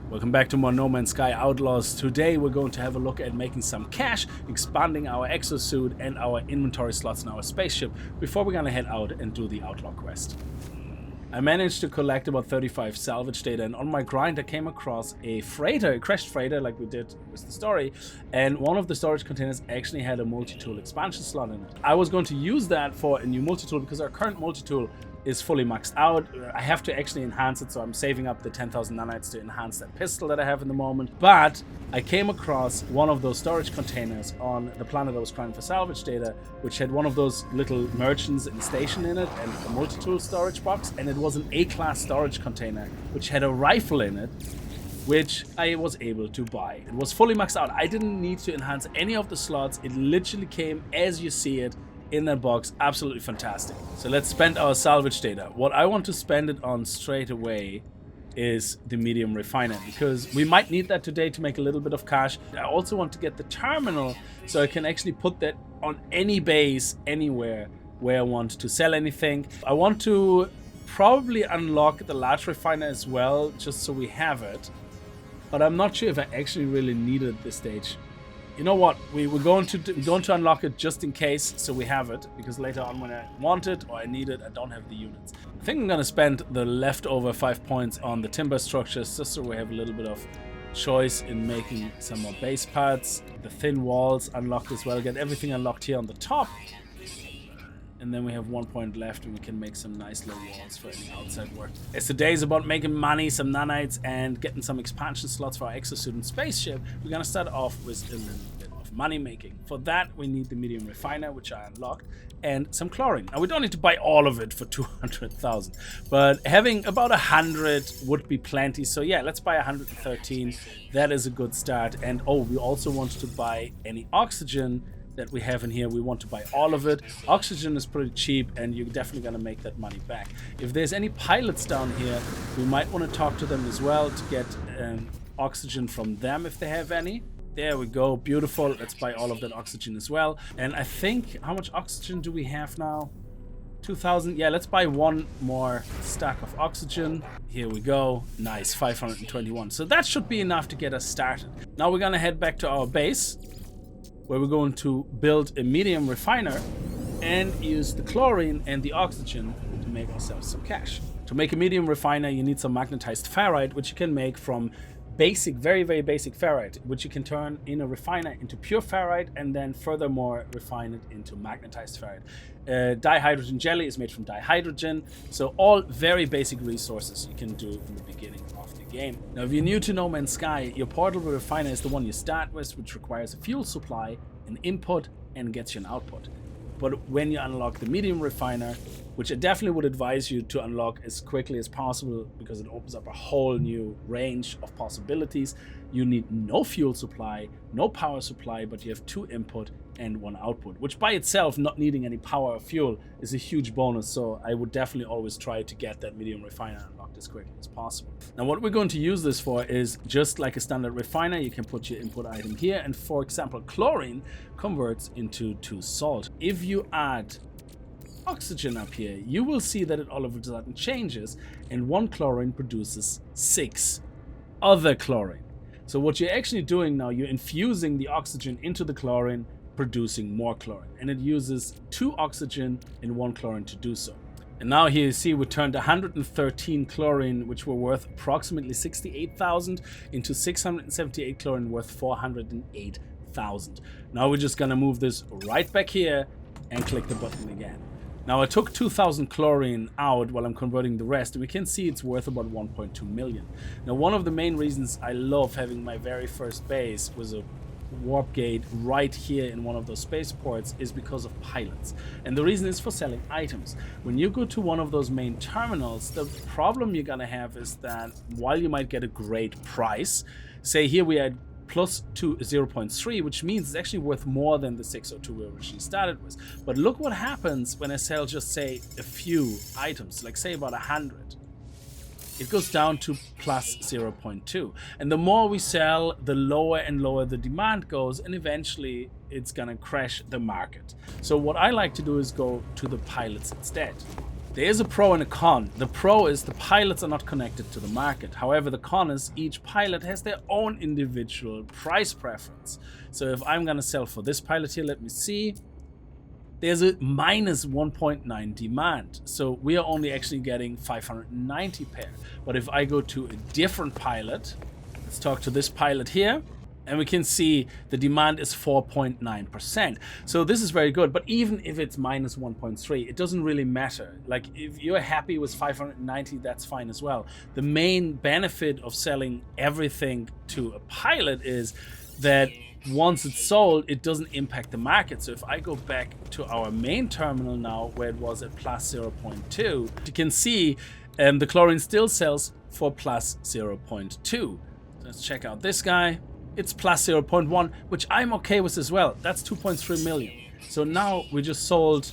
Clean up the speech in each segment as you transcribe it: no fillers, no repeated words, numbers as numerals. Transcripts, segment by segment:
Welcome back to more No Man's Sky Outlaws. Today we're going to have a look at making some cash, expanding our exosuit and our inventory slots in our spaceship before we're gonna head out and do the Outlaw quest. I managed to collect about 35 salvage data, and on my grind I came across a freighter, a crashed freighter like we did with the story, and one of the storage containers actually had a multi-tool expansion slot in it. I was going to use that for a new multi-tool because our current multi-tool is fully maxed out. I have to actually enhance it, so I'm saving up the 10,000 nanites to enhance that pistol that I have in the moment. But I came across one of those storage containers on the planet I was trying for salvage data, which had one of those little merchants and station in it and a multi-tool storage box, and it was an A-class storage container which had a rifle in it, which I was able to buy. It was fully maxed out. I didn't need to enhance any of the slots. It literally came as you see it in that box. Absolutely fantastic. So let's spend our salvage data. What I want to spend it on straight away is the medium refiner, because we might need that today to make a little bit of cash. I also want to get the terminal so I can actually put that on any base anywhere where I want to sell anything. I want to probably unlock the large refiner as well, just so we have it, but I'm not sure if I actually really need it at this stage. You know what? We're going to unlock it just in case, so we have it, because later on when I want it or I need it, I don't have the units. I think I'm gonna spend the leftover 5 points on the timber structures, just so we have a little bit of choice in making some more base parts. The thin walls unlocked as well. Get everything unlocked here on the top. And then we have 1 point left, and we can make some nice little walls for any outside work. As today is about making money, some nanites, and getting some expansion slots for our exosuit and spaceship, we're gonna start off with a little bit of money making. For that, we need the medium refiner, which I unlocked, and some chlorine. Now, we don't need to buy all of it for 200,000, but having about 100 would be plenty. So yeah, let's buy 113. That is a good start. And oh, we also want to buy any oxygen that we have in here. We want to buy all of it. Oxygen is pretty cheap, and you're definitely gonna make that money back. If there's any pilots down here, we might want to talk to them as well to get oxygen from them if they have any. There we go, beautiful. Let's buy all of that oxygen as well. And I think, how much oxygen do we have now? 2,000. Yeah, let's buy one more stack of oxygen. Here we go. Nice, 521. So that should be enough to get us started. Now we're gonna head back to our base, where we're going to build a medium refiner and use the chlorine and the oxygen to make ourselves some cash. To make a medium refiner, you need some magnetized ferrite, which you can make from basic, very, very basic ferrite, which you can turn in a refiner into pure ferrite and then furthermore refine it into magnetized ferrite. Dihydrogen jelly is made from dihydrogen, so all very basic resources you can do in the beginning of the game. Now, if you're new to No Man's Sky, your portable refiner is the one you start with, which requires a fuel supply, an input, and gets you an output. But when you unlock the medium refiner, which I definitely would advise you to unlock as quickly as possible because it opens up a whole new range of possibilities, you need no fuel supply, no power supply, but you have 2 input and 1 output, which by itself, not needing any power or fuel, is a huge bonus. So I would definitely always try to get that medium refiner unlocked as quickly as possible. Now, what we're going to use this for is just like a standard refiner. You can put your input item here, and for example, chlorine converts into 2 salt. If you add oxygen up here, you will see that it all of a sudden changes, and 1 chlorine produces 6 other chlorine. So what you're actually doing now, you're infusing the oxygen into the chlorine, producing more chlorine, and it uses 2 oxygen and 1 chlorine to do so. And now here you see we turned 113 chlorine, which were worth approximately 68,000, into 678 chlorine worth 408,000. Now we're just gonna move this right back here and click the button again. Now I took 2,000 chlorine out while I'm converting the rest, and we can see it's worth about 1.2 million. Now, one of the main reasons I love having my very first base was a warp gate right here in one of those spaceports is because of pilots. And the reason is for selling items. When you go to one of those main terminals, the problem you're gonna have is that while you might get a great price, say here we had plus 0.3, which means it's actually worth more than the 602 we originally started with. But look what happens when I sell just say a few items, like say about 100. It goes down to plus 0.2. And the more we sell, the lower and lower the demand goes, and eventually it's gonna crash the market. So what I like to do is go to the pilots instead. There is a pro and a con. The pro is the pilots are not connected to the market. However, the con is each pilot has their own individual price preference. So if I'm going to sell for this pilot here, let me see. There's a minus 1.9 demand. So we are only actually getting 590 pair. But if I go to a different pilot, let's talk to this pilot here. And we can see the demand is 4.9%. So this is very good. But even if it's minus 1.3, it doesn't really matter. Like if you're happy with 590, that's fine as well. The main benefit of selling everything to a pilot is that once it's sold, it doesn't impact the market. So if I go back to our main terminal now, where it was at plus 0.2, you can see the chlorine still sells for plus 0.2. Let's check out this guy. It's plus 0.1, which I'm okay with as well. That's 2.3 million. So now we just sold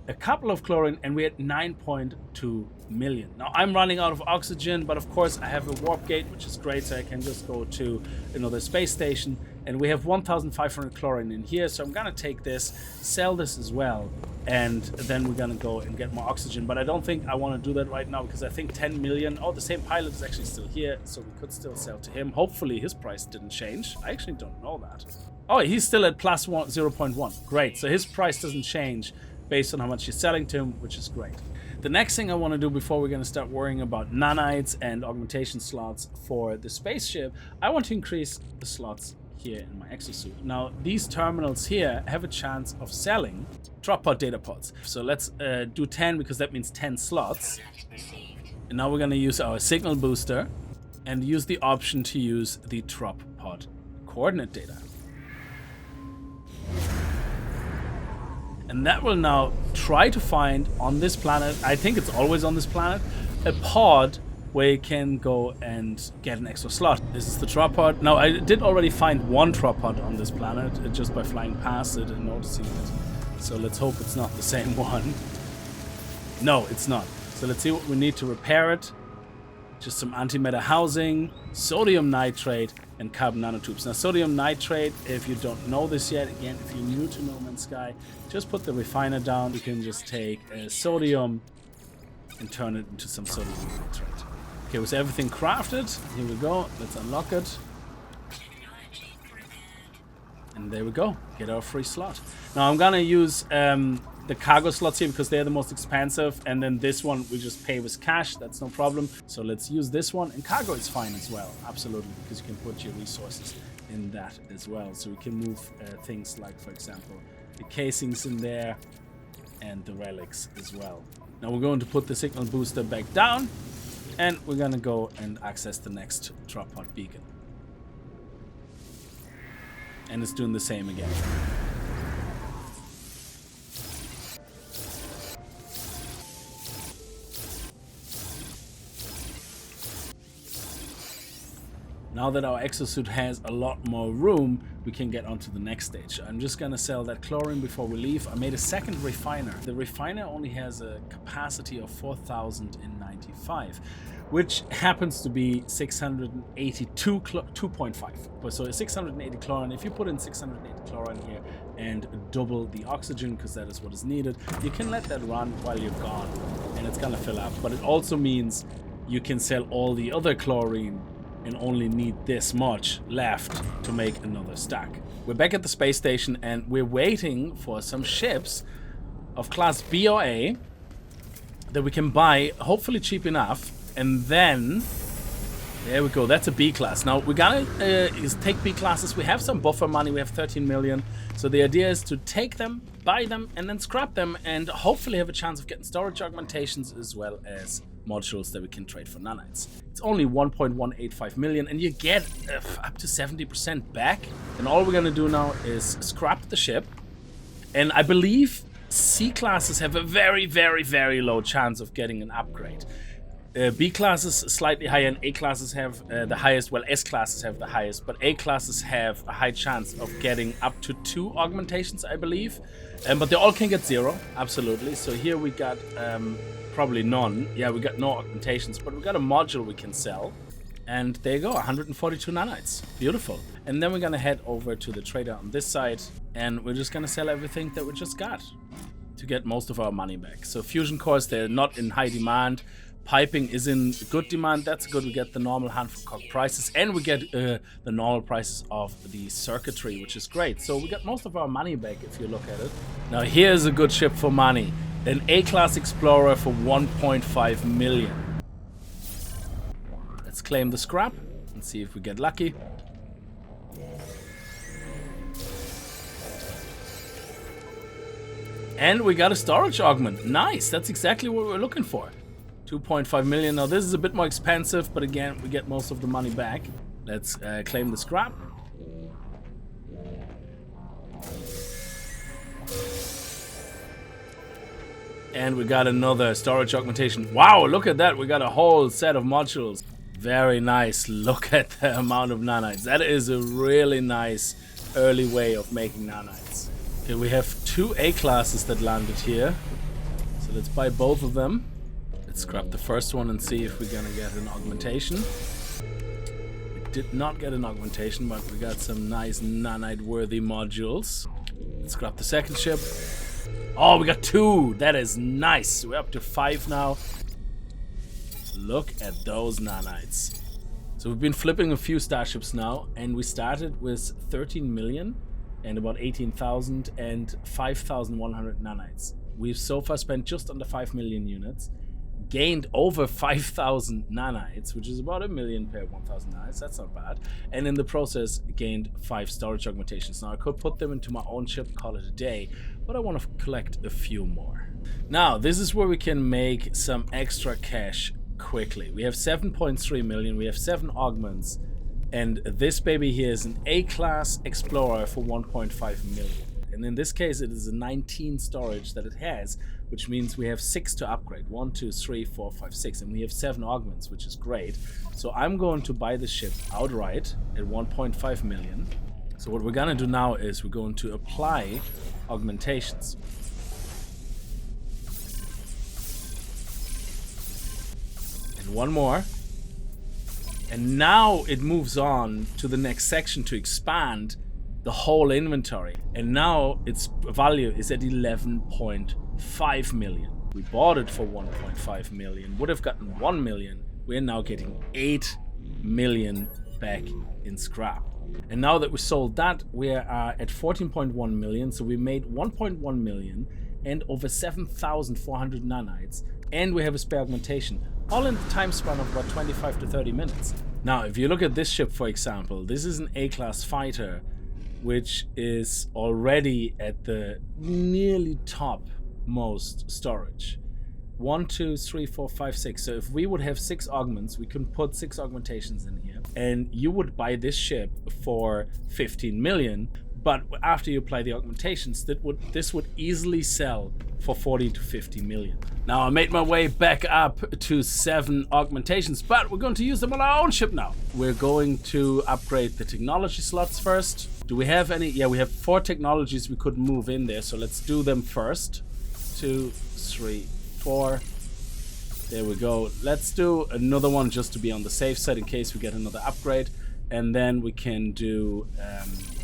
a couple of chlorine and we're at 9.2 million. Now I'm running out of oxygen, but of course I have a warp gate, which is great. So I can just go to another space station and we have 1,500 chlorine in here. So I'm gonna take this, sell this as well. And then we're gonna go and get more oxygen. But I don't think I wanna do that right now because I think 10 million, oh, the same pilot is actually still here. So we could still sell to him. Hopefully his price didn't change. I actually don't know that. Oh, he's still at plus 0.1. Great, so his price doesn't change based on how much you're selling to him, which is great. The next thing I want to do before we're going to start worrying about nanites and augmentation slots for the spaceship, I want to increase the slots here in my exosuit. Now, these terminals here have a chance of selling drop pod data pods. So let's do 10 because that means 10 slots. And now we're going to use our signal booster and use the option to use the drop pod coordinate data. And that will now try to find on this planet, I think it's always on this planet, a pod where you can go and get an extra slot. This is the drop pod. Now, I did already find one drop pod on this planet just by flying past it and noticing it. So let's hope it's not the same one. No, it's not. So let's see what we need to repair it. Just some antimatter housing, sodium nitrate, and carbon nanotubes. Now, sodium nitrate, if you don't know this yet, again, if you're new to No Man's Sky, just put the refiner down. You can just take sodium and turn it into some sodium nitrate. Okay, with everything crafted, here we go. Let's unlock it. And there we go. Get our free slot. Now, I'm gonna use the cargo slots here because they're the most expensive, and then this one we just pay with cash. That's no problem. So let's use this one, and cargo is fine as well, absolutely, because you can put your resources in that as well. So we can move things like, for example, the casings in there and the relics as well. Now we're going to put the signal booster back down, and we're gonna go and access the next drop pod beacon. And it's doing the same again. Now that our exosuit has a lot more room, we can get onto the next stage. I'm just gonna sell that chlorine before we leave. I made a second refiner. The refiner only has a capacity of 4,095, which happens to be 682 2.5. So 680 chlorine. If you put in 680 chlorine here and double the oxygen, because that is what is needed, you can let that run while you're gone, and it's gonna fill up. But it also means you can sell all the other chlorine and only need this much left to make another stack. We're back at the space station and we're waiting for some ships of class B or A that we can buy, hopefully cheap enough, and then there we go. That's a B class. Now we're gonna take B classes. We have some buffer money. We have 13 million. So the idea is to take them, buy them, and then scrap them, and hopefully have a chance of getting storage augmentations as well as modules that we can trade for nanites. It's only 1.185 million, and you get up to 70% back. And all we're gonna do now is scrap the ship. And I believe C classes have a very, very, very low chance of getting an upgrade. B classes slightly higher, and A classes have the highest. Well, S classes have the highest, but A classes have a high chance of getting up to 2 augmentations, I believe. But they all can get 0, absolutely. So here we got probably none. Yeah, we got no augmentations, but we got a module we can sell. And there you go, 142 nanites. Beautiful. And then we're gonna head over to the trader on this side, and we're just gonna sell everything that we just got to get most of our money back. So fusion cores, they're not in high demand. Piping is in good demand. That's good. We get the normal Hanfenkock prices, and we get the normal prices of the circuitry, which is great. So we got most of our money back if you look at it. Now here's a good ship for money. An A-class Explorer for 1.5 million. Let's claim the scrap and see if we get lucky. And we got a storage augment. Nice. That's exactly what we're looking for. 2.5 million. Now this is a bit more expensive, but again, we get most of the money back. Let's claim the scrap. And we got another storage augmentation. Wow, look at that. We got a whole set of modules. Very nice. Look at the amount of nanites. That is a really nice early way of making nanites. Okay, we have 2 A-classes that landed here. So let's buy both of them. Let's grab the first one and see if we're gonna get an augmentation. We did not get an augmentation, but we got some nice nanite-worthy modules. Let's grab the second ship. Oh, we got 2. That is nice. We're up to 5 now. Look at those nanites. So we've been flipping a few starships now, and we started with 13 million and about 18,000 and 5,100 nanites. We've so far spent just under 5 million units, gained over 5,000 nanites, which is about 1 million per 1,000 nanites. That's not bad. And in the process, gained 5 storage augmentations. Now I could put them into my own ship, call it a day, but I want to collect a few more. Now this is where we can make some extra cash quickly. We have 7.3 million. We have 7 augments, and this baby here is an A-class Explorer for 1.5 million. And in this case, it is a 19 storage that it has, which means we have 6 to upgrade. 1, 2, 3, 4, 5, 6. And we have 7 augments, which is great. So I'm going to buy the ship outright at 1.5 million. So what we're going to do now is we're going to apply augmentations. And one more. And now it moves on to the next section to expand the whole inventory, and now its value is at 11.5 million. We bought it for 1.5 million, would have gotten 1 million. We're now getting 8 million back in scrap. And now that we sold that, we are at 14.1 million, so we made 1.1 million and over 7,400 nanites, and we have a spare augmentation, all in the time span of about 25 to 30 minutes. Now if you look at this ship, for example, this is an A-class fighter, which is already at the nearly top most storage. 1, 2, 3, 4, 5, 6. So if we would have 6 augments, we can put 6 augmentations in here, and you would buy this ship for 15 million. But after you apply the augmentations, this would easily sell for 40 to 50 million. Now I made my way back up to 7 augmentations, but we're going to use them on our own ship now. We're going to upgrade the technology slots first. Do we have any? Yeah, we have 4 technologies we could move in there, so let's do them first. 2, 3, 4. There we go. Let's do another one just to be on the safe side in case we get another upgrade. And then we can do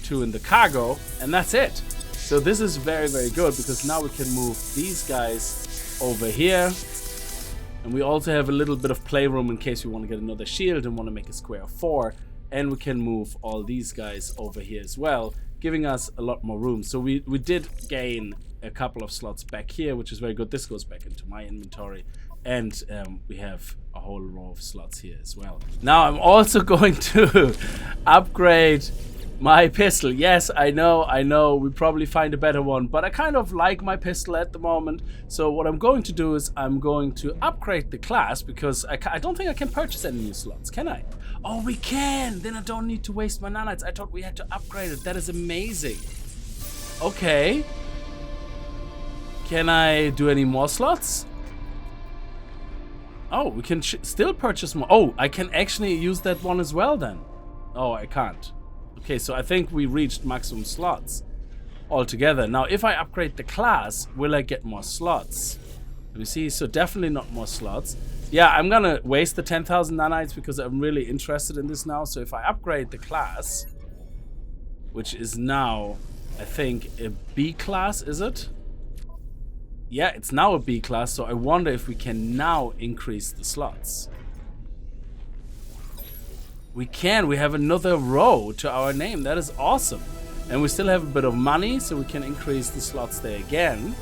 2 in the cargo, and that's it. So this is very, very good, because now we can move these guys over here. And we also have a little bit of playroom in case we want to get another shield and want to make a square of 4. And we can move all these guys over here as well, giving us a lot more room. So we did gain a couple of slots back here, which is very good. This goes back into my inventory. And we have a whole row of slots here as well. Now I'm also going to upgrade my pistol. Yes, I know, we probably find a better one, but I kind of like my pistol at the moment. So what I'm going to do is I'm going to upgrade the class, because I don't think I can purchase any new slots, can I? Oh, we can! Then I don't need to waste my nanites. I thought we had to upgrade it. That is amazing. Okay. Can I do any more slots? Oh, we can still purchase more. Oh, I can actually use that one as well then. Oh, I can't. Okay, so I think we reached maximum slots altogether. Now, if I upgrade the class, will I get more slots? Let me see. So definitely not more slots. Yeah, I'm gonna waste the 10,000 nanites because I'm really interested in this now. So if I upgrade the class, which is now, I think, a B class, is it? yeah, it's now a B class, so I wonder if we can now increase the slots. We can. We have another row to our name. That is awesome. And we still have a bit of money, so we can increase the slots there again.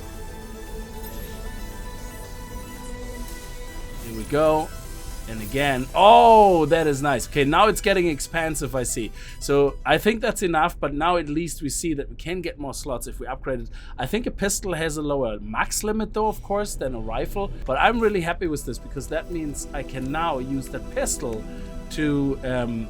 Here we go. And again. Oh, that is nice. Okay, now it's getting expansive, I see. So I think that's enough, but now at least we see that we can get more slots if we upgrade it. I think a pistol has a lower max limit though, of course, than a rifle. But I'm really happy with this because that means I can now use that pistol to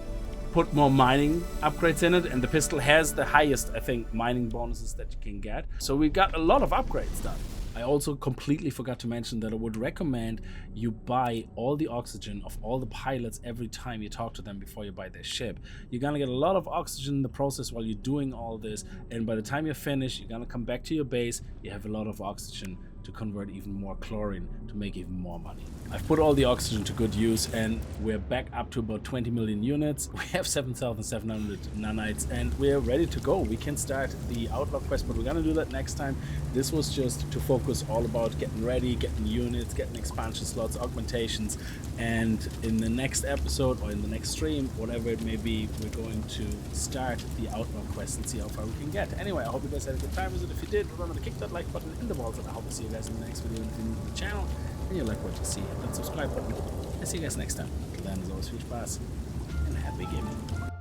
put more mining upgrades in it, and the pistol has the highest, I think, mining bonuses that you can get. So we got a lot of upgrades done. I also completely forgot to mention that I would recommend you buy all the oxygen of all the pilots every time you talk to them before you buy their ship. You're gonna get a lot of oxygen in the process while you're doing all this, and by the time you're finished, you're gonna come back to your base, you have a lot of oxygen to convert even more chlorine to make even more money. I've put all the oxygen to good use, and we're back up to about 20 million units. We have 7,700 nanites, and we're ready to go. We can start the Outlaw quest, but we're gonna do that next time. This was just to focus all about getting ready, getting units, getting expansion slots, augmentations, and in the next episode or in the next stream, whatever it may be, we're going to start the Outlaw quest and see how far we can get. Anyway, I hope you guys had a good time with it. If you did, remember to kick that like button in the balls, and I hope to see you guys in the next video. If you're new to the channel and you like what you see, hit that subscribe button. I'll see you guys next time. Until then, as always, viel Spaß and happy gaming.